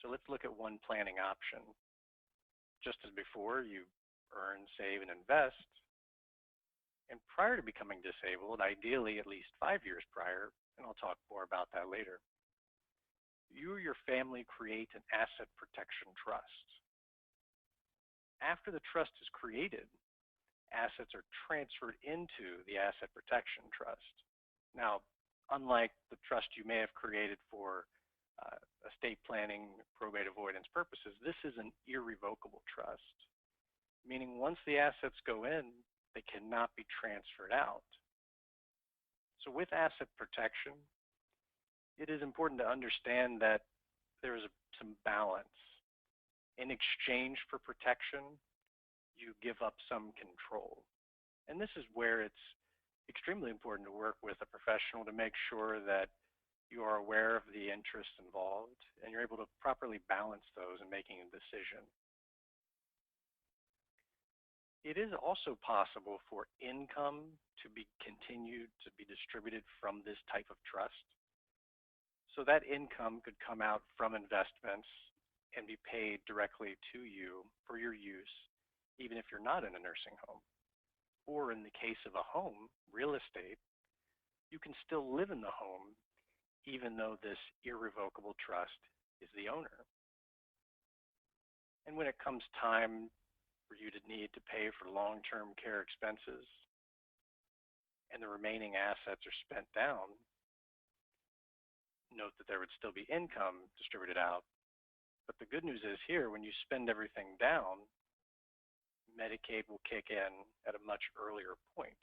So let's look at one planning option. Just as before, you earn, save, and invest. And prior to becoming disabled, ideally at least 5 years prior, and I'll talk more about that later, you or your family create an asset protection trust. After the trust is created, assets are transferred into the asset protection trust. Now, unlike the trust you may have created for estate planning, probate avoidance purposes, this is an irrevocable trust, meaning once the assets go in, they cannot be transferred out. So with asset protection, it is important to understand that there is some balance. In exchange for protection, you give up some control. And this is where it's extremely important to work with a professional to make sure that you are aware of the interests involved and you're able to properly balance those in making a decision. It is also possible for income to be continued to be distributed from this type of trust. So that income could come out from investments and be paid directly to you for your use, even if you're not in a nursing home. Or in the case of a home, real estate, you can still live in the home even though this irrevocable trust is the owner. And when it comes time for you to need to pay for long-term care expenses and the remaining assets are spent down, note that there would still be income distributed out. But the good news is here, when you spend everything down, Medicaid will kick in at a much earlier point.